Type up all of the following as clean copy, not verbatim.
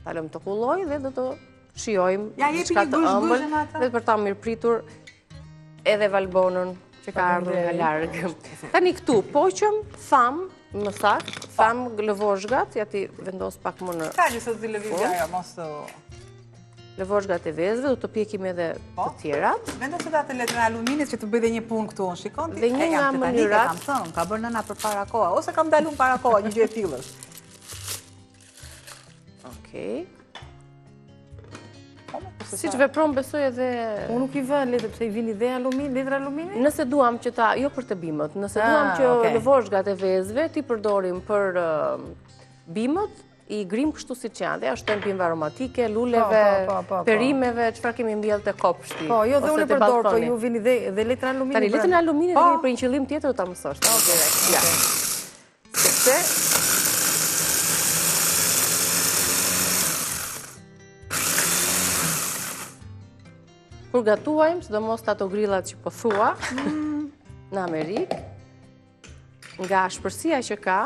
Ta lëmë të kulloj dhe do të shijojmë Ja, jepi një gush-gushën ata. dhe për ta mirëpritur edhe valbonën që ka ardhur nga larg. Tani këtu poqëm, tham, më sakt, tham lëvozhgat, ja ti vendos pak më në Ka që sot t'i lëvizja ajo, mos të... lëvozhgat e vezëve, do të pjekim edhe të tjerat. Vendos të datë letrën aluminit që të bëj dhe një punë këtu, shikon ti? Dhe një nga mënyrat... Kam thënë, ka bërë nëna për para koha, ose kam dalun para koha, një gjë e tillë. Okej. Si që vepron besoj edhe... Unë nuk i vën letrë, pëse i vini dhe letër alumini? Nëse duam që ta, jo për të bimët, nëse duam që lëvozhgat e vezëve ti përdorim për bimët, i grim kështu si që janë, dhe ashtojnë bimë aromatike, luleve, perimeve, çfarë kemi mbjellë të kopshti. Po, jo dhe unë e përdor, po ju vini dhe letrë alumini? Tani, letrën alumini dhe për një qëllim tjetër do ta mësosh. Ja. Sepse kur gatuajmë, sidomos ato grillat që po thua, në Amerikë, nga shpërsia që ka,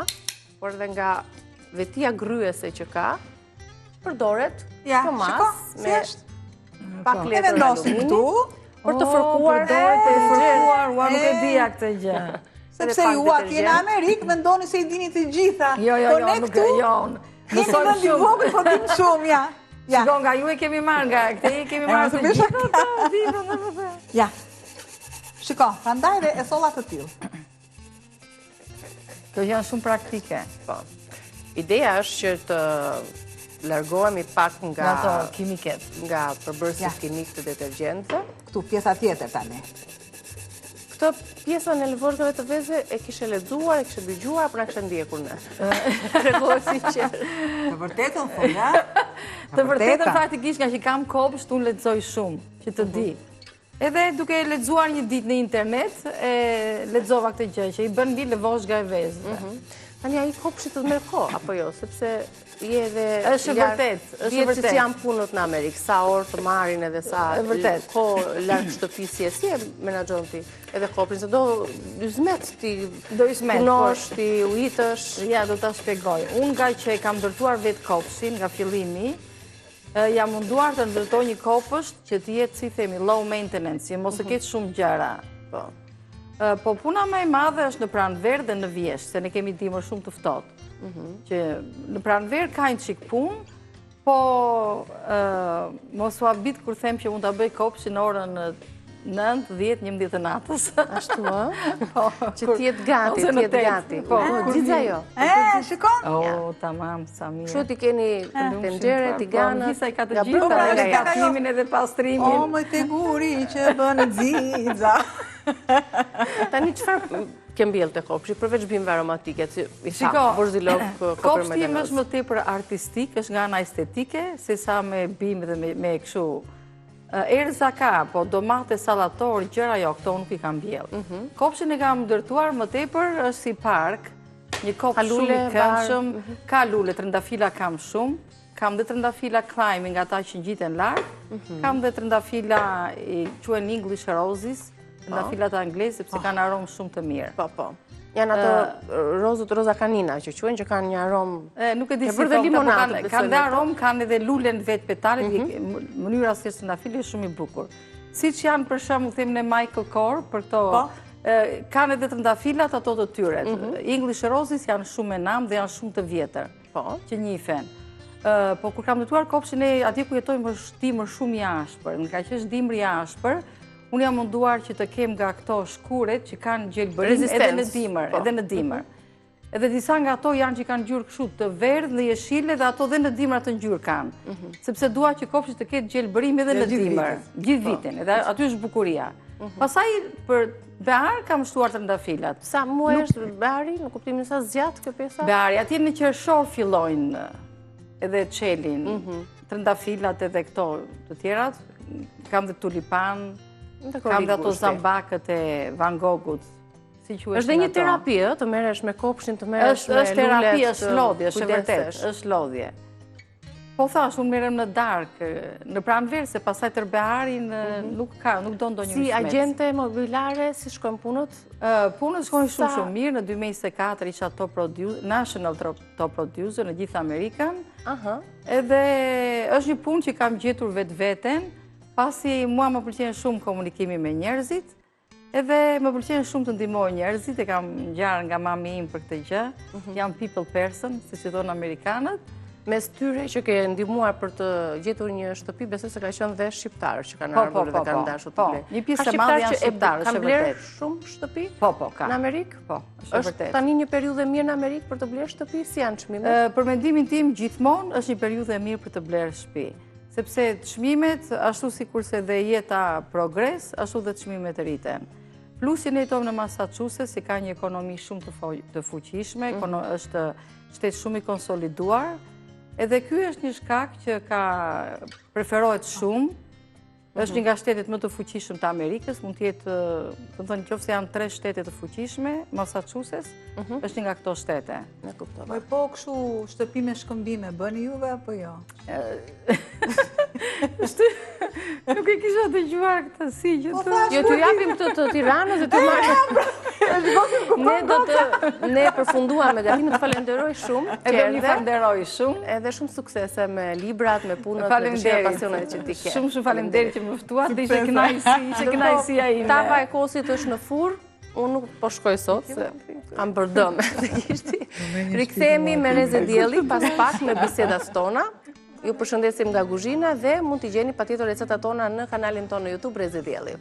por edhe nga vetia gryese që ka, përdoret tomas me pak letrë alumini për të fërkuar ua nuk e dija këtë gjë. Sepse ju atje në Amerikë mendoni se i dini të gjitha. Jo, nuk e jon. Jeni vend i vogël, po dim shumë, ja. Shiko, nga ju e kemi marrë, nga këte i kemi marrë të gjitha. Ja. Shiko, prandaj dhe e solla të tillë. Këto janë shumë praktike. Po. Ideja është që të largohemi pak nga ato kimiket, nga përbërësit kimik të detergjentëve. Këtu pjesa tjetër tani. Këtë pjesën e lëvozhgave të vezëve e kishe lexuar, e kishe dëgjuar, por na kishe ndjekur ne. Tregohet sinqert. Të vërtetën thon, ja? Të vërtetën faktikisht nga që kam kopsht, unë lexoj shumë, që të di. Edhe duke lexuar një ditë në internet, e lexova këtë gjë që i bën mbi lëvozhga e vezëve. Tani ai kopshti të merr kohë apo jo, sepse je edhe është vërtet, si janë punët në Amerikë, sa orë të marrin edhe sa kohë larg shtëpisë si e menaxhon ti edhe koprin, se do 12 ti punosh, ti uitësh. Ja, do ta shpjegoj. Unë nga që e kam ndërtuar vetë kopshtin nga fillimi, jam munduar të ndërtoj një kopësht që të jetë, si themi, low maintenance, që mos e ketë shumë gjëra. Po puna më e madhe është në pranverë dhe në vjeshtë, se ne kemi dimër shumë të ftohtë. Që në pranverë ka një çik punë, po mos u habit kur them që mund ta bëj kopshtin në orën 9, 10, 11 të natës. Ashtu ë? Që të jetë gati, Po, gjithë ajo. Shikon? Tamam, sa mirë. Kështu ti keni tenxhere, tiganat. Gjithë ai ka të gjitha, edhe gatimin edhe pastrimin. O, më te guri që bën xixa. Tani çfarë ke mbjellë te kopshti përveç bimëve aromatike, si Shiko, borzilok, kopshti im është më tepër artistik, është nga ana estetike, sesa me bimë dhe me kështu. Erza ka, po domate, sallator, gjëra jo, këto nuk i kam mbjellë. Kopshtin e kam ndërtuar më tepër është si park, një kopsht shumë i këndshëm, ka lule, trëndafila kam shumë, kam dhe trëndafila climbing, ata që ngjiten lart, kam dhe trëndafila i quhen English roses, trëndafilat anglez, sepse kanë aromë shumë të mirë. Po. Janë ato rozët roza kanina që quhen, që kanë një aromë. Nuk e di si kanë dhe aromë, kanë edhe lulen vetë petalet, mënyra si trëndafili është shumë i bukur. Siç janë për shembull them në Michael Kors, për këto kanë edhe trëndafilat ato të tyre. English roses janë shumë e nam dhe janë shumë të vjetër, që njihen. Po kur kam ndërtuar kopshtin e atje ku jetojmë është dimër shumë i ashpër, nga që është dimri i ashpër, unë jam munduar që të kem nga këto shkuret që kanë gjelbërim edhe në dimër. Edhe disa nga ato janë që kanë ngjyrë kështu të verdhë dhe jeshile dhe ato dhe në dimër të ngjyrë kanë. Sepse dua që kopshti të ketë gjelbërim edhe në dimër, gjithë vitin, edhe aty është bukuria. Pastaj për behar kam shtuar trëndafilat. Sa muaj është behari, në kuptimin sa zgjat kjo pjesa? Behari, atje në qershor fillojnë edhe çelin, trëndafilat edhe këto të tjerat, kam dhe tulipan. Kam dhe ato zambakët e Van Goghut. Është dhe një terapi, të merresh me kopshtin, të merresh me lulet. Është terapi, është lodhje, është vërtet, është lodhje. Po thash, unë merrem në darkë, në pranverë, se pasaj tërbeharin nuk do ndonjë Si agente mobilare, si shkojnë punët? Punët shkojnë shumë mirë, në 2024 isha national top producer në gjithë Amerikan, edhe është një punë që kam gjetur vetë-veten, pasi mua më pëlqen shumë komunikimi me njerëzit, edhe më pëlqen shumë të ndihmoj njerëzit, e kam ngjarë nga mami im për këtë gjë, jam people person, siç i thonë amerikanët. Mes tyre që ke ndihmuar për të gjetur një shtëpi, besoj se ka qenë dhe shqiptarë që kanë ardhur dhe kanë dashur të blejnë. Një pjesë e madhe janë shqiptarë, kanë blerë shumë shtëpi? Po, ka. Në Amerikë? Po, është vërtet. Është tani një periudhë e mirë në Amerikë për të blerë shtëpi? Si janë çmimet? Për mendimin tim, gjithmonë është një periudhë e mirë për të blerë shtëpi. Sepse çmimet, ashtu sikurse dhe jeta progres, ashtu dhe çmimet rriten. Plus që ne jetojmë në Massachusetts, që ka një ekonomi shumë të fuqishme, është shtet shumë i konsoliduar. Edhe ky është një shkak që preferohet shumë, është një nga shtetet më të fuqishëm të Amerikës, mund të jetë, të thënë qoftë se janë 3 shtete të fuqishme, Massachusetts është një nga këto shtete. Ne kuptova. Po kështu shtëpi me shkëmbime bëni juve apo jo? Nuk e kisha dëgjuar këtë si që të... Jo, t'ju japim të Tiranës dhe t'ju marrë... Ne përfunduam me gatimin, të falenderoj shumë. Edhe një falenderoj shumë. Edhe shumë suksese me librat, me punët, me dëshira pasionet që ti ke. Shumë faleminderit që më ftuat, dhe ishte kënaqësia ime. Tava e kosit është në furrë, unë nuk po shkoj sot, se kam përdëme. Rikthehemi me Reze Dielli, pas pak me bisedat tona. Ju përshëndesim nga kuzhina dhe mund t'i gjeni patjetër recetat tona në kanalin tonë në YouTube Reze Dielli.